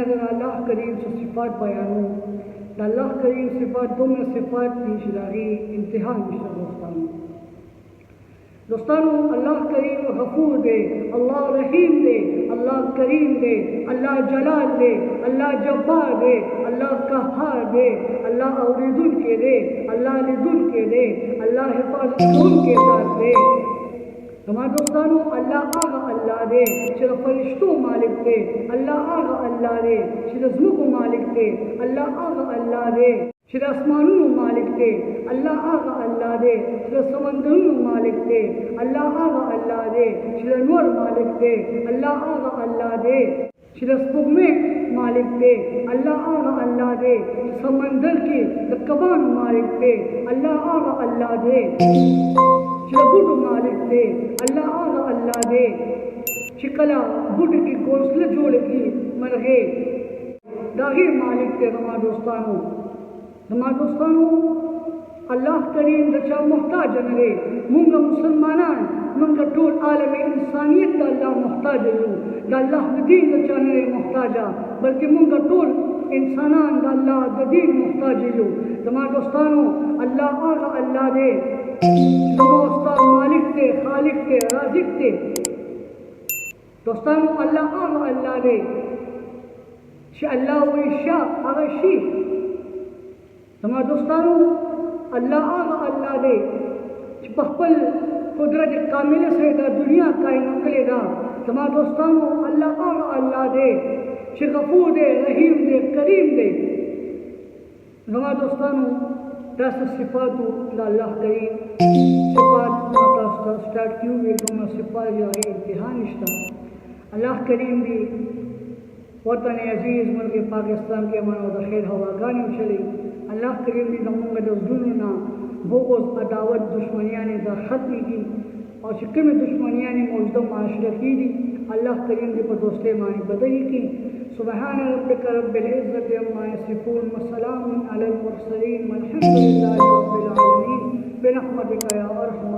अगर अल्लाह करीम से सिफात बयानों अल्लाह करीम सिफात दो में सिफात निशरागी इंतहा निशर दोस्तानों अल्लाह करीम गफूर दे, अल्लाह रहीम दे, अल्लाह करीम दे, अल्लाह जलाल दे, अल्लाह जब्बार दे, अल्लाह कहार दे, अल्लाह औरिदुल के दे, अल्लाह लिदुल के दे, अल्लाह हिफाजतुल के साथ दे। हमारे दोस्तानों अल्लाह आगा अल्लाह दे सिर्फ फरिश्तों मालिक दे, अल्लाह आगा अल्लाह दे सिर्फ ज़ुल्म मालिक दे, अल्लाह आगा अल्लाह दे सिर्फ आसमानों मालिक दे, अल्लाह आगा अल्लाह दे सिर्फ समंदरों मालिक दे, अल्लाह आगा अल्लाह दे सिर्फ नूर मालिक दे, अल्लाह आगा अल्लाह दे सिर्फ सुगमे मालिक दे, अल्लाह आगा अल्लाह दे समंदर की कबान मालिक दे, अल्लाह आगा अल्लाह दे सिर्फ बुढ़ मालिक दे, अल्लाह आगा अल्लाह दे शिकला बुढ़ की घोंसले जोड़ की मरगे दागे मालिक दे। हमारे दोस्तानों अल्लाह करीम दचा मोहताज नगे मुंगा मुसलमानान मुंगा टोल आलम इंसानियत का अल्लाह मोहताज लो दा अल्लाह दीन दचा नगे मोहताजा बल्कि मुंगा टोल इंसानान दा अल्लाह दीन मोहताज लो। हमारे दोस्तानों अल्लाह आगा अल्लाह दे दोस्ता मालिक दे खालिक दे राज़िक दे। दोस्तानों अल्लाह आगा अल्लाह दे अल्लाह वैशा आगशी। हमारे दोस्तानों अल्लाह आगा अल्लाह दे पहपल कुदरत कामिल से दा दुनिया कायम करेगा। हमारे दोस्तानों अल्लाह आगा अल्लाह दे गफूर दे रहीम दे करीम दे। हमारे दोस्तानों दस सिफात अल्लाह करीम सिफात आता स्टार्ट क्यों हुए तो मैं सिफात जो है इम्तिहान निश्ता अल्लाह करीम भी वतन अजीज़ मुल्क पाकिस्तान के मानो दखिल हवा गानी चली अल्लाह करीम ने दमूंगा जुल्मना बोगस अदावत दुश्मनियाँ ने दा ख़त्म की और शिक्के में दुश्मनियाँ ने मौजूदा माशरा की दी अल्लाह करीम के पर दोस्ते मानी बदली की। सुबहान रब्बिक रब्बिल इज़्ज़ति अम्मा यसिफून व सलामुन अलल मुरसलीन वल्हम्दुलिल्लाहि रब्बिल आलमीन बिरहमतिका या अरहम